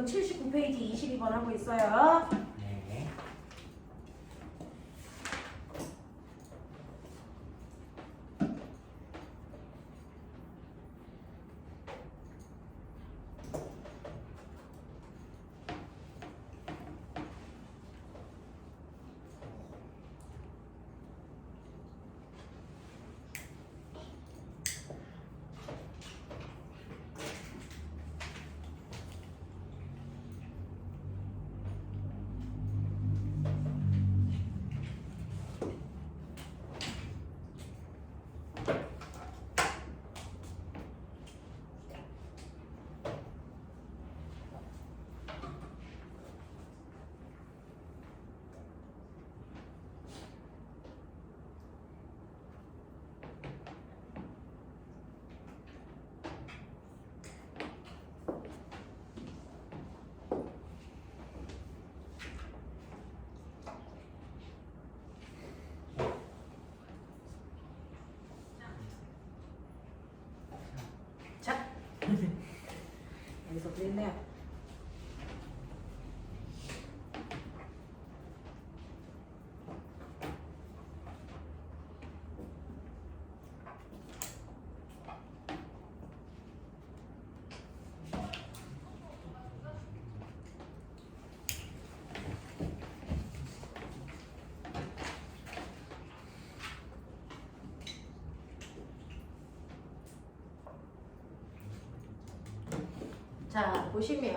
지금 79페이지 22번 하고 있어요. 네. 자, 여기서 그랬네요. 자, 보시면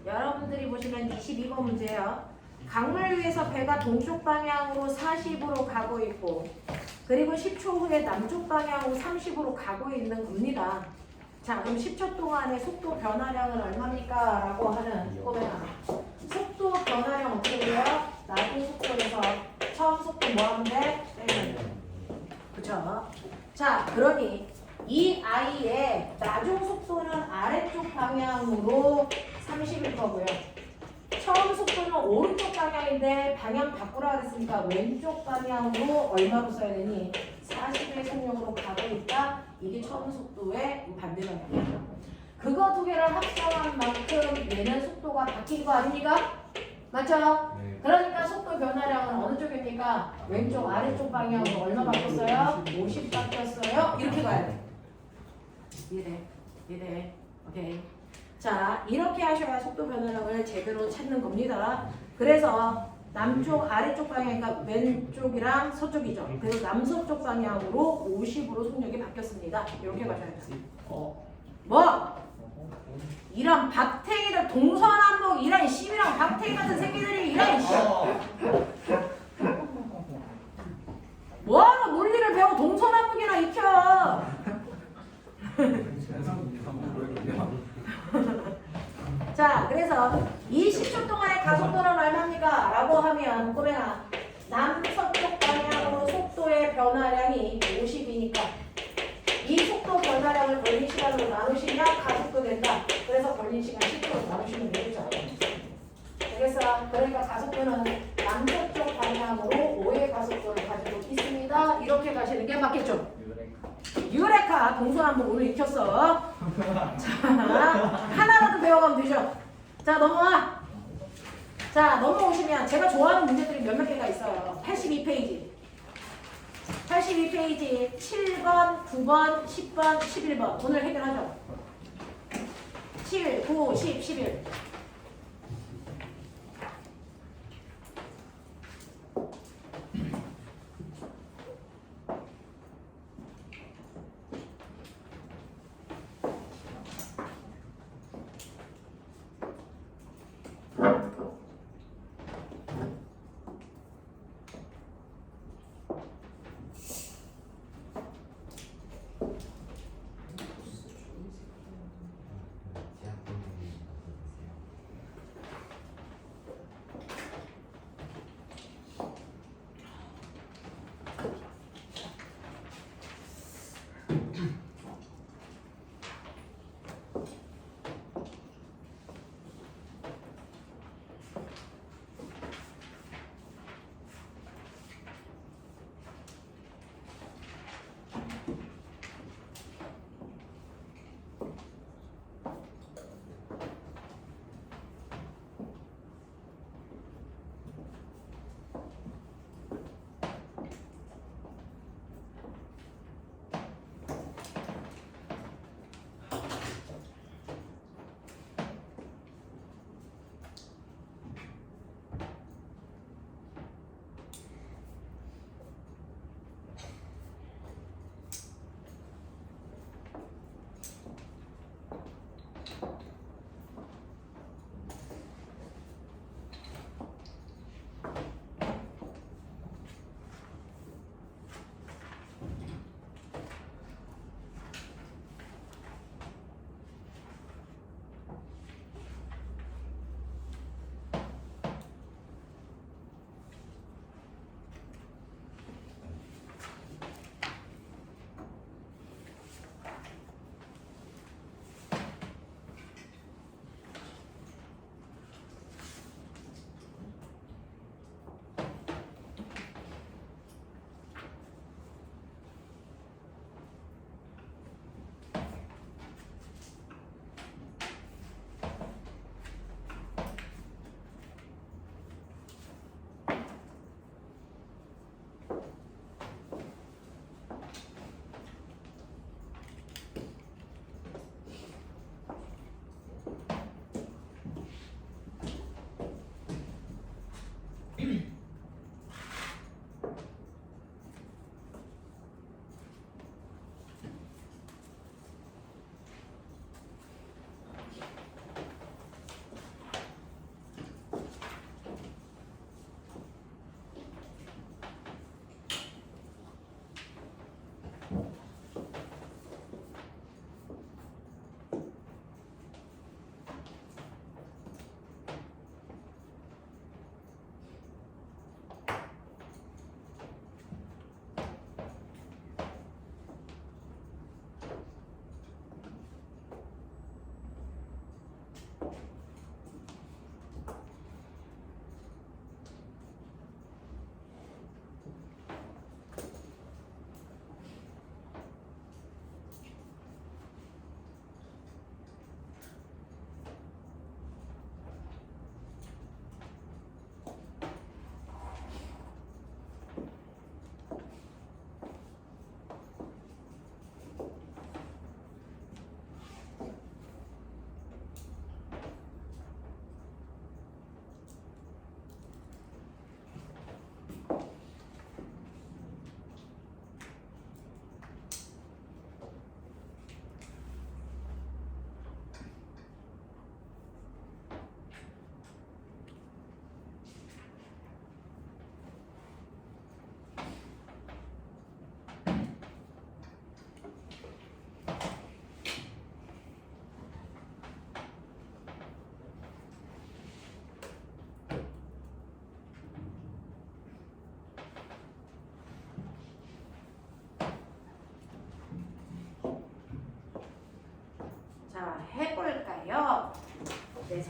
여러분들이 보시면 22번 문제예요. 강물 위에서 배가 동쪽 방향으로 40으로 가고 있고 그리고 10초 후에 남쪽 방향으로 30으로 가고 있는 겁니다. 자, 그럼 10초 동안의 속도 변화량은 얼마입니까? 라고 하는 꼬매나 속도 변화량 어떻게 돼요? 나중 속도에서 처음 속도 뭐 하면 돼? 그쵸? 자, 그러니 이 아이의 나중 속도는 아래쪽 방향으로 30일 거고요. 처음 속도는 오른쪽 방향인데 방향 바꾸라 그랬으니까 왼쪽 방향으로 얼마로 써야 되니? 40의 속력으로 가고 있다. 이게 처음 속도의 반대 방향이에요. 그거 두 개를 합성한 만큼 얘는 속도가 바뀐 거 아닙니까? 맞죠? 네. 그러니까 속도 변화량은 어느 쪽입니까? 왼쪽 아래쪽 방향으로 얼마 바뀌었어요? 50 바뀌었어요. 이렇게 가야 돼. 이해돼? 오케이. 자, 이렇게 하셔야 속도 변화량을 제대로 찾는 겁니다. 그래서 남쪽, 아래쪽 방향이니까 왼쪽이랑 서쪽이죠. 그래서 남서쪽 방향으로 50으로 속력이 바뀌었습니다. 이렇게 가셔야 돼요. 뭐? 이런 박태기들 동서남북 이런 씨이랑 박태기 같은 새끼들이 이런 씨. 뭐하러 논리를 배워 동서남북이나 익혀. 자, 그래서 이 10초 동안의 가속도는 얼마입니까? 라고 하면 꼬맹아 남서쪽 방향으로 속도의 변화량이 50이니까 이 속도 변화량을 걸린 시간으로 나누시면 가속도 된다. 그래서 걸린 시간 10초로 나누시면 되겠죠. 되겠어? 그러니까 가속도는 남서쪽 방향으로 5의 가속도를 가지고 있습니다. 이렇게 가시는 게 맞겠죠? 유레카 동서남북 오늘 익혔어. 자, 하나라도 배워가면 되죠. 자, 넘어와. 자, 넘어오시면 제가 좋아하는 문제들이 몇몇 개가 있어요. 82페이지. 82페이지 7번, 9번, 10번, 11번. 오늘 해결하죠. 7, 9, 10, 11.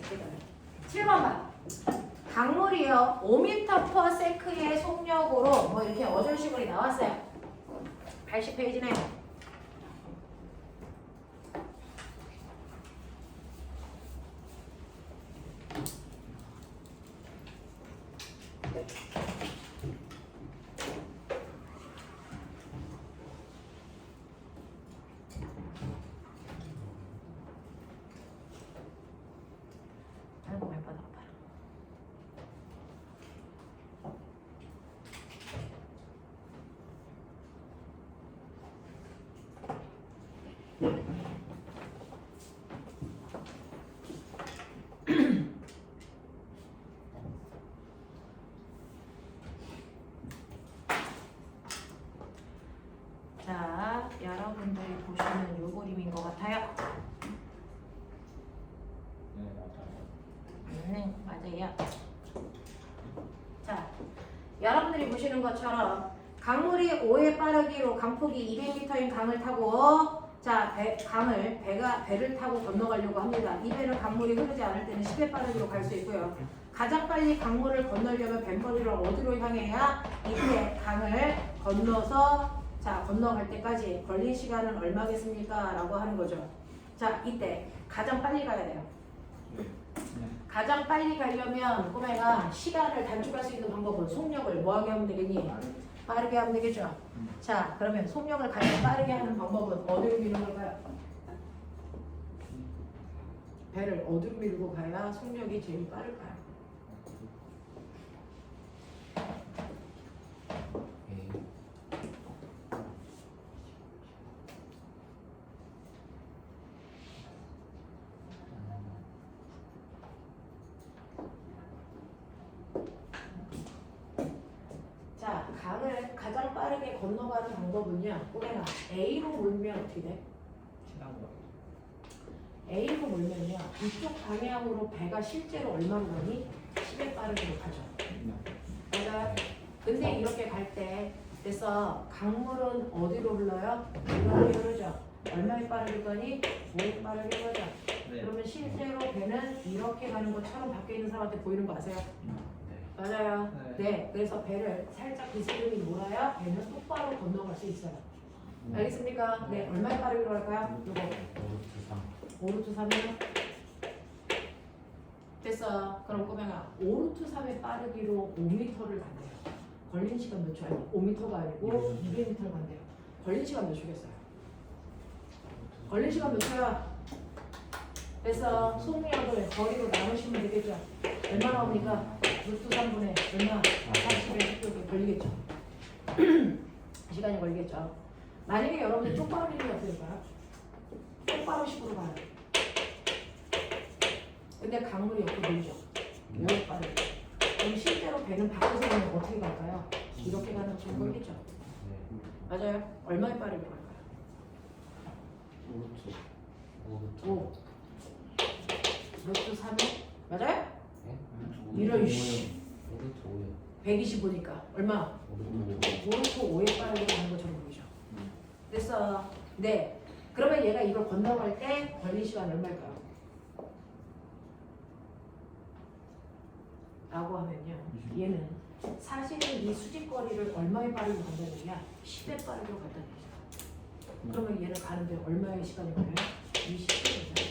새끼들. 7번 봐. 강물이요 5m/s의 속력으로 뭐 이렇게 어절식으로 나왔어요. 80페이지네요. 아이고 발바닥 아파라. 자, 여러분들이 보시는 요 그림인 것 같아요. 네, 맞아요. 자, 여러분들이 보시는 것처럼 강물이 5의 빠르기로 강폭이 200m인 강을 타고 자, 배를 타고 건너가려고 합니다. 이 배는 강물이 흐르지 않을 때는 10의 빠르기로 갈 수 있고요. 가장 빨리 강물을 건너려면 뱃머리를 어디로 향해야 이때 강을 건너서 자, 건너갈 때까지 걸린 시간은 얼마겠습니까? 라고 하는 거죠. 자, 이때 가장 빨리 가야 돼요. 가장 빨리 가려면 꼬매가 시간을 단축할 수 있는 방법은 속력을 뭐하게 하면 되겠니? 빠르게 하면 되겠죠. 자, 그러면 속력을 가장 빠르게 하는 방법은 어디로 미는 걸까요? 배를 어디로 밀고 가야 속력이 제일 빠를까요? 자, 강을 가장 빠르게 건너가는 방법은요. 꼬매가 A로 몰면 어떻게 돼? A로 몰면요. 이쪽 방향으로 배가 실제로 얼마로 가니? 10의 빠르기로 가죠. 맞아요? 근데 이렇게 갈 때 그래서 강물은 어디로 흘러요? 이렇게 흐르죠. 얼마에 빠르게 가니? 5에 빠르게 가죠. 그러면 실제로 배는 이렇게 가는 것처럼 밖에 있는 사람한테 보이는 거 아세요? 맞아요. 네. 그래서 배를 살짝 비스듬히 몰아야 배는 똑바로 건너갈 수 있어요. 알겠습니까? 네. 얼마에 빠르게 갈까요? 요거. 5루트 3이요? 됐어. 그럼 꼬맹아 5루트 3의 빠르기로 5m를 간대요. 걸린 시간 몇 초? 아니 5m가 아니고 200m를 간대요. 걸린 시간 몇 초겠어요? 걸린 시간 몇 초야? 그래서 속력을 거리로 나누시면 되겠죠. 얼마 나옵니까? 루트 3분의 얼마? 40에 이렇게 걸리겠죠. 시간이 걸리겠죠. 만약에 여러분들 똑바로 밀면 어떻게 될까요? 똑바로 식으로 가요. 근데 강물이 옆으로 밀죠. 몇 빠르게. 그럼 실제로 배는 밖에서 가면 어떻게 갈까요? 이렇게 가는 좀 걸리죠. 맞아요. 얼마에 빠르게 갈까요? 5. 루트 3이 맞아요? 이런 씨. 125니까 얼마? 5루트 5에 빠르게 가는 것처럼 보이죠. 됐어. 네. 그러면 얘가 이걸 건너갈 때 걸린 시간 얼마일까요? 라고 하면요. 얘는 사실은 이 수직거리를 얼마에 빠르게 간다는 얘기야? 10에 빠르게 간다는 얘기야. 그러면 얘는 가는데 얼마의 시간이 걸려요? 20분이죠.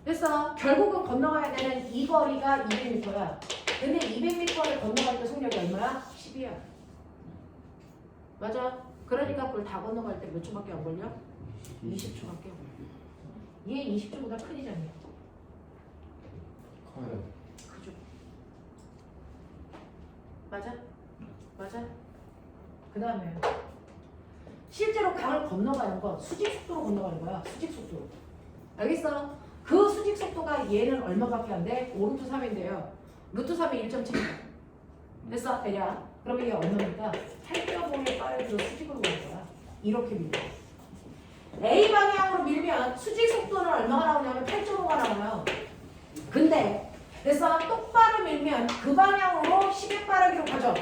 그래서 결국은 건너가야 되는 이 거리가 200m야. 근데 200m를 건너갈 때 속력이 얼마야? 10이야. 맞아? 그러니까 그걸 다 건너갈 때 몇 초밖에 안 걸려? 20초밖에 안 걸려. 얘 20초보다 크지않냐? 커요. 그죠? 맞아? 맞아? 그 다음에 실제로 강을 건너가는 건 수직 속도로 건너가는 거야. 수직 속도로. 알겠어? 그 수직 속도가 얘는 얼마밖에 안 돼? 5루트 3인데요. 루트 3이 1.7. 됐어? 대략. 그러면 이게 얼마입니까? 8.5의 빠르기로 수직으로 가는 거야. 이렇게 밀려. A 방향으로 밀면 수직 속도는 얼마가 나오냐면 8.5가 나와요. 근데 그래서 똑바로 밀면 그 방향으로 10의 빠르기로 가죠.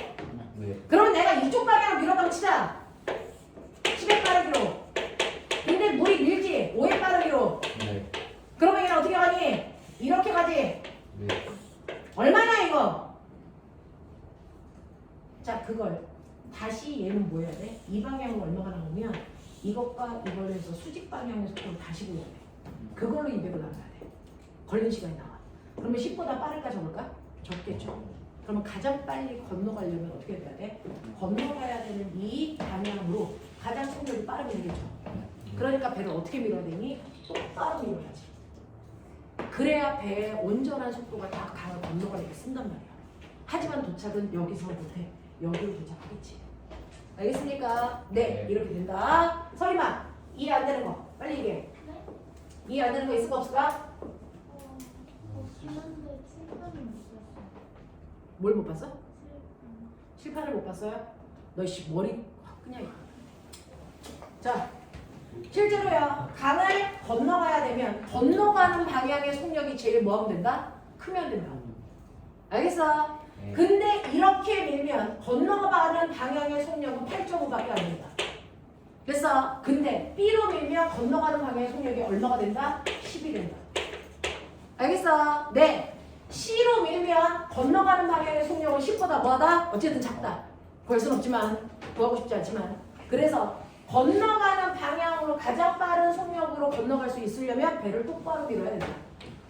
네. 그러면 내가 이쪽 방향으로 밀어가면 치자. 10의 빠르기로. 근데 물이 밀지 5의 빠르기로. 네. 그러면 얘는 어떻게 가니? 이거. 자, 그걸 다시 얘는 뭐 해야 돼? 이 방향으로 얼마가 나오면 이것과 이걸 해서 수직 방향의 속도를 다시 보여야 돼. 그걸로 200을 나눠야 돼. 걸린 시간이 나와. 그러면 10보다 빠를까 적을까? 적겠죠. 그러면 가장 빨리 건너가려면 어떻게 돼야 돼? 건너가야 되는 이 방향으로 가장 속력이 빠르게 되겠죠. 그러니까 배를 어떻게 밀어야 되니? 똑바로 밀어야지. 그래야 배의 온전한 속도가 다 강을 건너가게 쓴단 말이야. 하지만 도착은 여기서 못해. 여기로 도착하겠지. 알겠습니까? 네, 이렇게 된다. 서리만, 이해 안 되는 거 빨리 얘기해. 네? 이해 안 되는 거 있을까 없을까? 없는데 칠판이 못 봤어요. 뭘 못 봤어? 칠판. 칠판을 못 봤어요? 너 씨 머리 확 그냥. 자, 실제로요 강을 건너가야 되면 건너가는 방향의 속력이 제일 뭐하면 된다? 크면 된다. 알겠어? 근데 이렇게 밀면 건너가는 방향의 속력은 8.5밖에 안 된다. 됐어? 근데 B로 밀면 건너가는 방향의 속력이 얼마가 된다? 10이 된다. 알겠어? 네. C로 밀면 건너가는 방향의 속력은 10보다 뭐하다? 어쨌든 작다. 구할 순 없지만 구하고 싶지 않지만 그래서 건너가는 방향으로 가장 빠른 속력으로 건너갈 수 있으려면 배를 똑바로 밀어야 된다.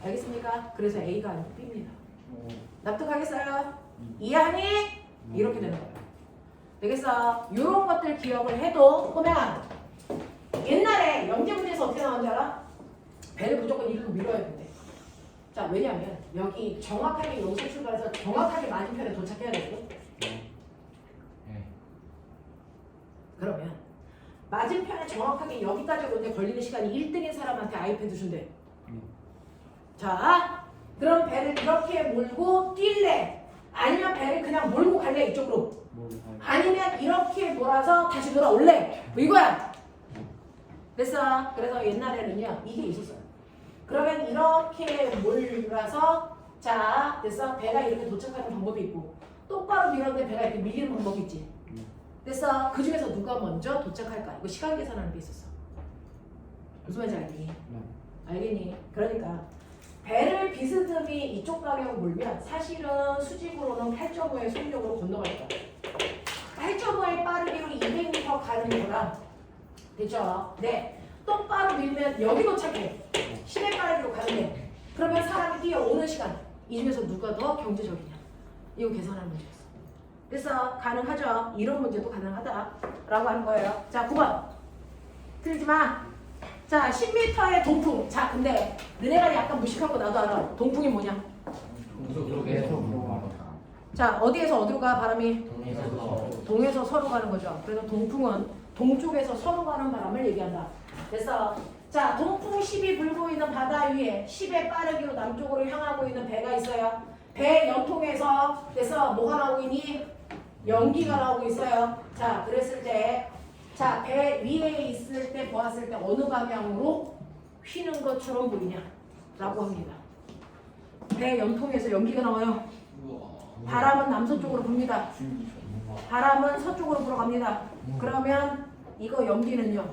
알겠습니까? 그래서 A가 아니고 B입니다. 납득하겠어요? 이해하니? 이렇게 되는 거예요. 되겠어? 이런 것들 기억을 해도 꼬맹아 옛날에 영재 문제에서 어떻게 나오는지 알아? 배를 무조건 이리로 밀어야 된대. 자, 왜냐면 여기 정확하게 여기서 출발해서 정확하게 맞은편에 도착해야 되거든. 그러면 맞은편에 정확하게 여기까지 오는데 걸리는 시간이 1등인 사람한테 아이패드 준대. 자, 그럼 배를 이렇게 몰고 뛸래? 아니면 배를 그냥 몰고 갈래? 이쪽으로? 아니면 이렇게 몰아서 다시 돌아올래? 뭐 이거야. 됐어? 그래서 옛날에는요 이게 있었어요. 그러면 이렇게 몰아서 자 됐어? 배가 이렇게 도착하는 방법이 있고 똑바로 밀었는데 배가 이렇게 밀리는 방법이 있지. 됐어? 그 중에서 누가 먼저 도착할까? 이거 시간 계산하는 게 있었어. 무슨 말인지 알겠니? 알겠니? 그러니까 배를 비스듬히 이쪽 방향으로 몰면 사실은 수직으로는 8.5의 속력으로 건너갈 거야. 8.5의 빠르기로 200m 가는 거랑 됐죠? 네. 똑바로 밀면 여기 도착해. 10의 빠르기로 가는데 그러면 사람이 뛰어오는 시간 이 중에서 누가 더 경제적이냐? 이거 계산하는 문제였어. 그래서 가능하죠. 이런 문제도 가능하다라고 하는 거예요. 자, 9번. 틀리지 마. 자, 10m의 동풍. 자, 근데 너네가 약간 무식한 거 나도 알아. 동풍이 뭐냐? 자, 어디에서 어디로 가 바람이? 동에서 서로 가는 거죠. 그래서 동풍은 동쪽에서 서로 가는 바람을 얘기한다. 그래서 자, 동풍 10이 불고 있는 바다 위에 10의 빠르기로 남쪽으로 향하고 있는 배가 있어요. 배 연통에서 그래서 뭐가 나오고 있니? 연기가 나오고 있어요. 자, 그랬을 때 자, 배 위에 있을 때 보았을 때 어느 방향으로 휘는 것처럼 보이냐? 라고 합니다. 배 연통에서 연기가 나와요. 바람은 남서쪽으로 붑니다. 바람은 서쪽으로 불어갑니다. 그러면 이거 연기는요.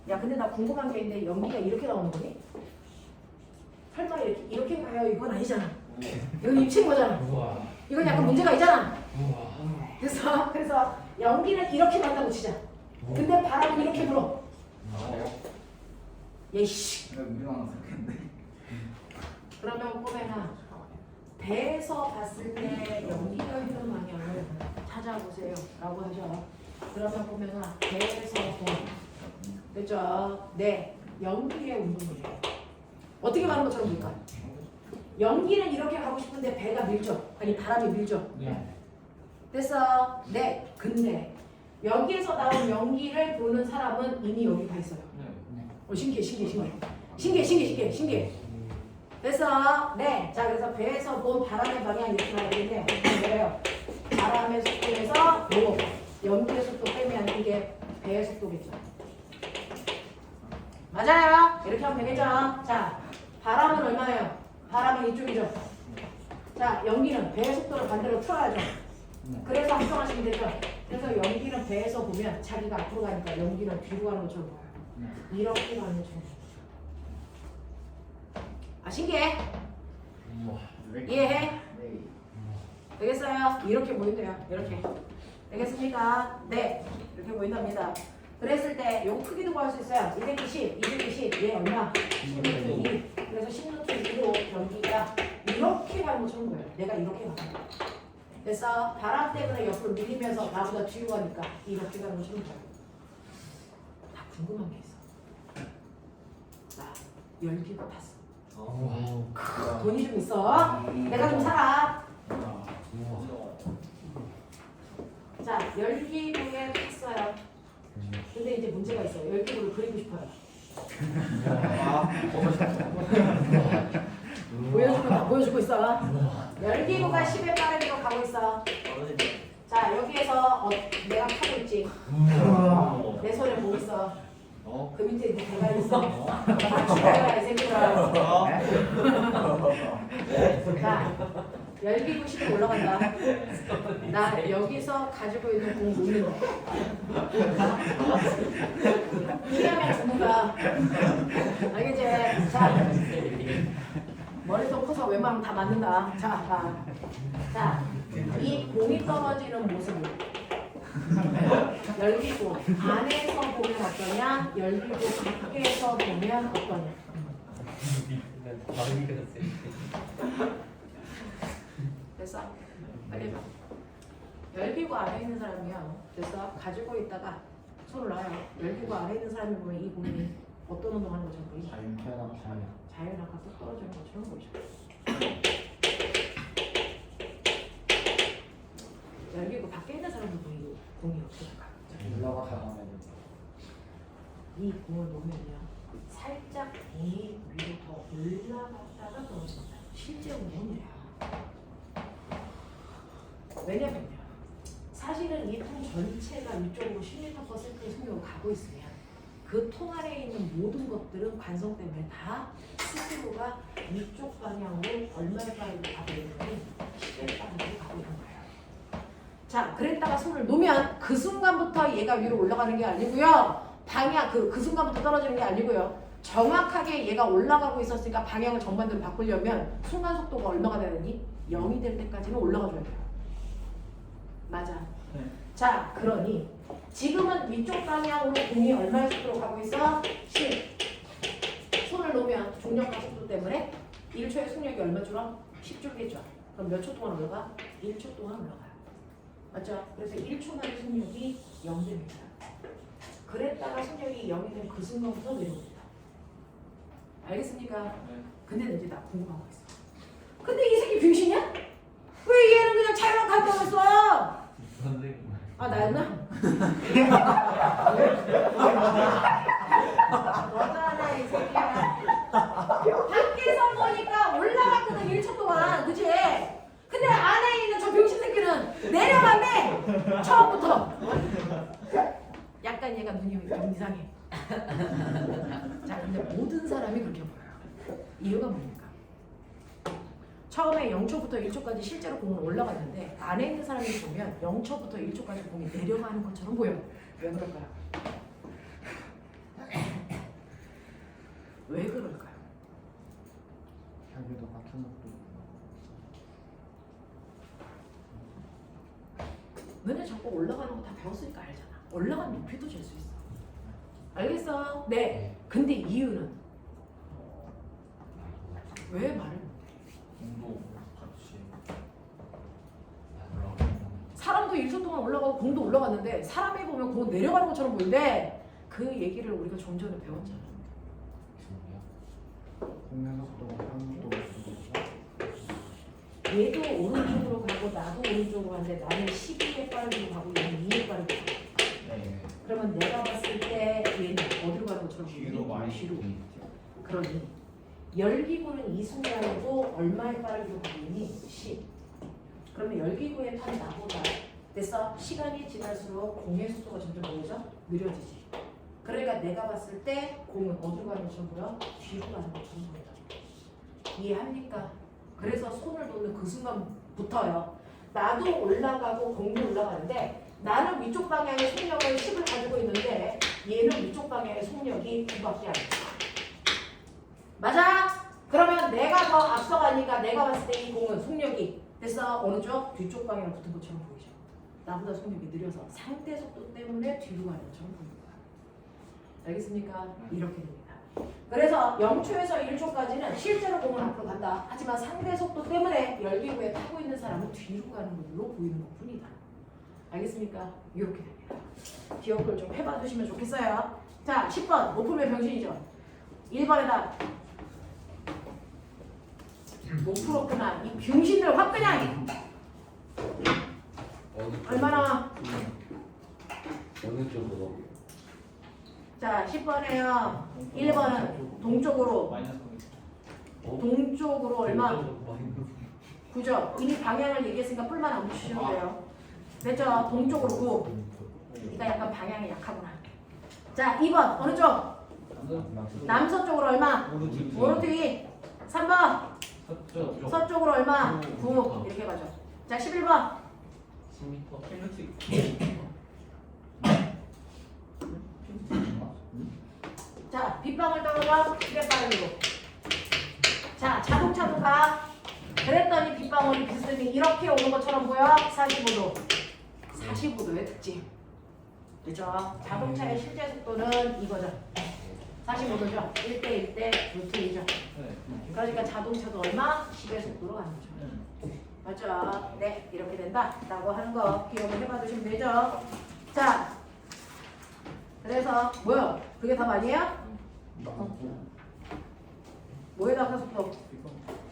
야, 근데 나 궁금한 게 있는데 연기가 이렇게 나오는 거니? 설마 이렇게 가요? 이건 아니잖아. 이건 입친 거잖아. 이건 약간 문제가 있잖아. 그래서 연기는 이렇게 간다고 치자. 근데 바람은 이렇게 불어. 예씨. 그러면 꼬매나 배에서 봤을 때 연기가 흐르는 방향을 찾아보세요 라고 하죠. 그러면 꼬매나 배에서 됐죠? 네. 연기의 운동이에요. 어떻게 가는 것처럼 보일까? 연기는 이렇게 가고 싶은데 배가 밀죠. 아니 바람이 밀죠. 됐어? 네. 근데 여기에서 나온 연기를 보는 사람은 이미 여기 가 있어요. 신기해. 됐어? 네. 자, 그래서 배에서 본 바람의 방향이 이렇게 나야 되는데 뭐예요? 바람의 속도에서 뭐 연기의 속도 빼면 이게 배의 속도겠죠. 맞아요. 이렇게 하면 되겠죠. 자, 바람은 얼마예요? 바람은 이쪽이죠. 자, 연기는 배의 속도를 반대로 틀어야죠. 그래서 합성하시면 되죠. 그래서 연기는 배에서 보면 자기가 앞으로 가니까 연기는 뒤로 가는 것처럼 보여요. 이렇게 가는 것처럼. 아, 신기해? 이해해? 되겠어요? 이렇게 보인대요. 이렇게. 되겠습니까? 네. 이렇게 보인답니다. 그랬을 때 요거 크기도 구할 수 있어요. 200이 10, 200이 10, 얘 얼마? 10루트 2. 그래서 10루트 2로 변기가 이렇게 가는 것처럼 보여요. 내가 이렇게 가는 거. 됐어? 바람 때문에 옆으로 밀리면서 나보다 뒤로 가니까 이렇게 가는 것처럼 보여요. 다 궁금한 게 있어. 나 열기구 탔어. 돈이 좀 있어. 내가 좀 살아. 자, 열기구에 탔어요. 근데 이제 문제가 있어요. 열기구를 그리고 싶어요. 보여주고 있어. 열기구가 10의 빠르기로 가고 있어. 자, 여기에서 내가 타고 있지. 내 손에 뭐 있어? 그 밑에 이제 배가 있어. 죽어라 이 새끼들아. 자, 열기구 10에 올라간다. 나 여기서 가지고 있는 공 놓는다. 피하면 죽는 거야. 알겠지? 자, 머리도 커서 웬만하면 다 맞는다. 자, 봐. 자, 이 공이 떨어지는 모습을 열기구 안에서 보면 어떠냐? 열기구 밖에서 보면 어떠냐? 됐어? 빨리 봐. 열기구 안에 있는 사람이요. 됐어? 가지고 있다가 손을 놔요. 열기구 안에 있는 사람이 보면 이 공이 어떤 운동하는 것처럼 보이죠? 자연하고 뚝 떨어지는 것처럼 보이죠? 열기구 밖에 있는 사람도 보이고 공이 어떻게 될까? 이 공을 놓으면요. 살짝 이 위로 더 올라갔다가 떨어진다. 실제 운동이래요. 왜냐면요. 사실은 이 통 전체가 위쪽으로 10m/s의 속력으로 가고 있으면 그 통 안에 있는 모든 것들은 관성 때문에 다 스스로가 위쪽 방향으로 얼마의 빠르게 가고 있는 거니 10의 빠르게 가고 있는 거예요. 자, 그랬다가 손을 놓으면 그 순간부터 얘가 위로 올라가는 게 아니고요. 방향 그 순간부터 떨어지는 게 아니고요. 정확하게 얘가 올라가고 있었으니까 방향을 정반대로 바꾸려면 순간 속도가 얼마가 되느니 0이 될 때까지는 올라가줘야 돼요. 맞아. 네. 자, 그러니 지금은 위쪽 방향으로 공이 얼마의 속도로 가고 있어? 10. 손을 놓으면 중력과 속도 때문에 1초의 속력이 얼마 줄어? 10줄겠죠. 그럼 몇 초 동안 올라가? 1초 동안 올라가요. 맞죠? 그래서 1초 만에 속력이 0 됩니다. 그랬다가 속력이 0이 되면 그 순간부터 내려옵니다. 알겠습니까? 근데 이제 나 궁금한 거 있어. 근데 이 새끼 병신이야? 왜 얘는 그냥 자유랑 간다고 했어? 아, 나였나? 너잖아 이 새끼야. 밖에서 보니까 올라갔거든 1초 동안. 그치? 근데 안에 있는 저 병신 새끼는 내려갔네. 처음부터. 약간 얘가 눈이 좀 이상해. 자, 근데 모든 사람이 그렇게 보여요. 이유가 뭡니까? 처음에 0초부터 1초까지 실제로 공은 올라갔는데 안에 있는 사람이 보면 0초부터 1초까지 공이 내려가는 것처럼 보여요. 왜 그럴까요? 왜 그럴까요? 자기도 같은 것도 너네 자꾸 올라가는 거 다 배웠으니까 알잖아. 올라간 높이도 잴 수 있어. 알겠어? 네. 근데 이유는 왜 말을 못해? 공도 같이 사람도 1초 동안 올라가고 공도 올라갔는데 사람이 보면 공 내려가는 것처럼 보이는데 그 얘기를 우리가 좀 전에 배웠잖아. 공연 속도가 한도 얘도 오른쪽으로 가고 나도 오른쪽으로 가는데 나는 12에 빠르게 가고 얘는 2에 빠르게 가고. 네. 그러면 내가 봤을 때 얘는 어디로 가는 것처럼 뒤로 많이 뒤로. 있죠. 그러니 열기구는 이 순간에도 얼마에 빠르게 가고 있니? 10. 그러면 열기구에 탄 나보다 됐어? 시간이 지날수록 공의 속도가 점점 뭐죠? 느려지지. 그러니까 내가 봤을 때 공은 어디로 가는 것처럼 보여? 뒤로 가는 것처럼 보인다. 이해합니까? 그래서 손을 놓는 그 순간부터요. 나도 올라가고 공도 올라가는데 나는 위쪽 방향의 속력을 10을 가지고 있는데 얘는 위쪽 방향의 속력이 9밖에 안 돼. 맞아? 그러면 내가 더 앞서가니까 내가 봤을 때 이 공은 속력이 됐어? 어느 쪽? 뒤쪽 방향 붙은 것처럼 보이죠? 나보다 속력이 느려서 상대 속도 때문에 뒤로 가는 것처럼 보이는 거야. 알겠습니까? 이렇게 됩니다. 그래서 0초에서 1초까지는 실제로 공은 앞으로 간다. 하지만 상대 속도 때문에 열기구에 타고 있는 사람은 뒤로 가는 걸로 보이는 것뿐이다. 알겠습니까? 이렇게 됩니다. 기억을 좀 해봐 주시면 좋겠어요. 자, 10번. 못 풀면 병신이죠. 1번에다 못 풀었구나. 이 병신들 확 그냥 얼마나 어느 쪽으로? 자, 10번에요. 1번은 동쪽으로 마이너스 동쪽으로 얼마? 9죠. 이미 방향을 얘기했으니까 뿔만 안 붙이셔도 돼요. 됐죠? 동쪽으로 9. 그러니까 약간 방향이 약하구나. 자, 2번 어느 쪽? 남서쪽으로 얼마? 오른쪽 2. 3번 서쪽 서쪽으로 얼마? 9. 이렇게 가죠. 자, 11번 10m 자, 빗방울 떨어져 시계바람으로. 자, 자동차도 가. 그랬더니 빗방울이 비스듬히 이렇게 오는 것처럼 보여. 45도. 45도의 특징. 그죠? 자동차의 실제 속도는 이거죠. 45도죠. 1대 1대 루트 2죠. 그러니까 자동차도 얼마? 10의 속도로 가는 거죠. 맞죠? 네, 이렇게 된다. 라고 하는 거 기억을 해봐 주시면 되죠. 자, 그래서 뭐요? 그게 답 아니에요? 뭐의 낙하속도?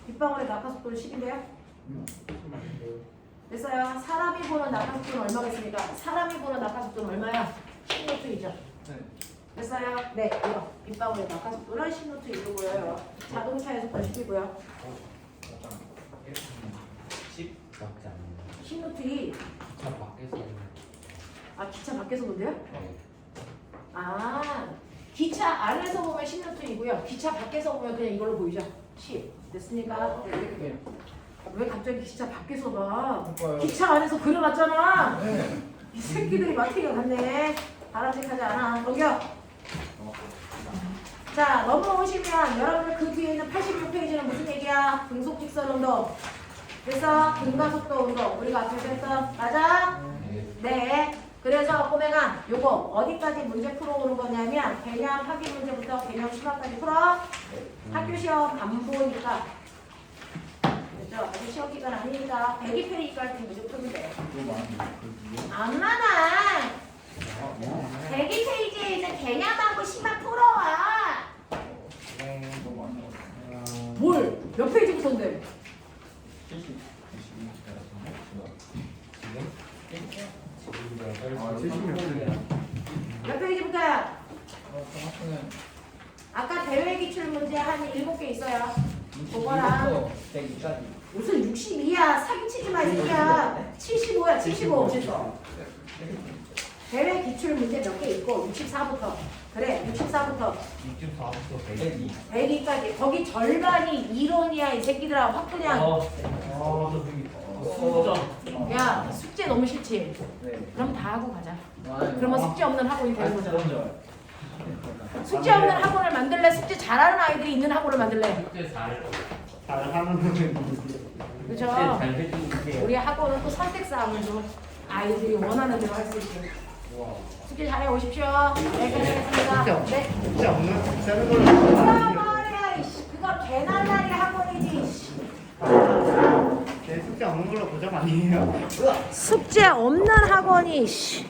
빗방울의 낙하속도는 10인데요? 됐어요? 사람이 보는 낙하속도는 얼마겠습니까? 사람이 보는 낙하속도는 얼마야? 10노트이죠? 됐어요? 네, 이거 빗방울의 낙하속도는 10노트 1로 보여요. 자동차의 속도는 10이고요. 10 맞지 않나요? 10노트 2. 차 밖에서 아, 기차 밖에서 본대요? 네. 아, 기차 안에서 보면 10노트이고요. 기차 밖에서 보면 그냥 이걸로 보이죠? 10. 됐습니까? 네, 이렇게. 왜 갑자기 기차 밖에서 봐? 기차 안에서 그려놨잖아. 이 새끼들이 마트가 같네. 바람직하지 않아. 넘겨. 자, 넘어오시면 여러분들 그 뒤에 있는 86페이지는 무슨 얘기야? 등속직선 운동. 그래서 등가속도 운동. 우리가 앞에서 했던 맞아? 네. 그래서 꼬맹아 요거 어디까지 문제 풀어오는 거냐면 개념 확인 문제부터 개념 수학까지 풀어. 학교 시험 안 보니까 그죠? 아직 시험 기간 아니니까 102페이지까지 문제 풀면 돼. 안 많아. 102페이지에 있는 개념하고 시만 풀어와. 뭘? 몇 페이지부터인데? 70. 몇 페이지부터야? 아까 대외 기출 문제 한 7개 있어요. 그거랑 무슨 62야? 사기치지 마, 이 새끼야. 75야, 75. 대외 기출 문제 몇 개 있고 64부터. 그래, 64부터 102까지. 거기 절반이 이론이야, 이 새끼들아. 확 그냥. 야, 숙제 너무 싫지? 그럼 다 하고 가자. 그러면 숙제 없는 학원이 되는 거잖아. 숙제 없는 학원을 만들래? 숙제 잘하는 아이들이 있는 학원을 만들래? 그죠? 우리 학원은 또 선택 사항을 줘. 아이들이 원하는 대로 할 수 있게. 숙제 잘해 오십시오. 네, 끝내겠습니다. 네. 진짜 없는 다른 걸로 그거 말이야, 이씨. 그거 개나다리 학원이지. 이씨. 제 숙제 없는 걸로 고정 아니에요? 숙제 없는 학원이. 이씨.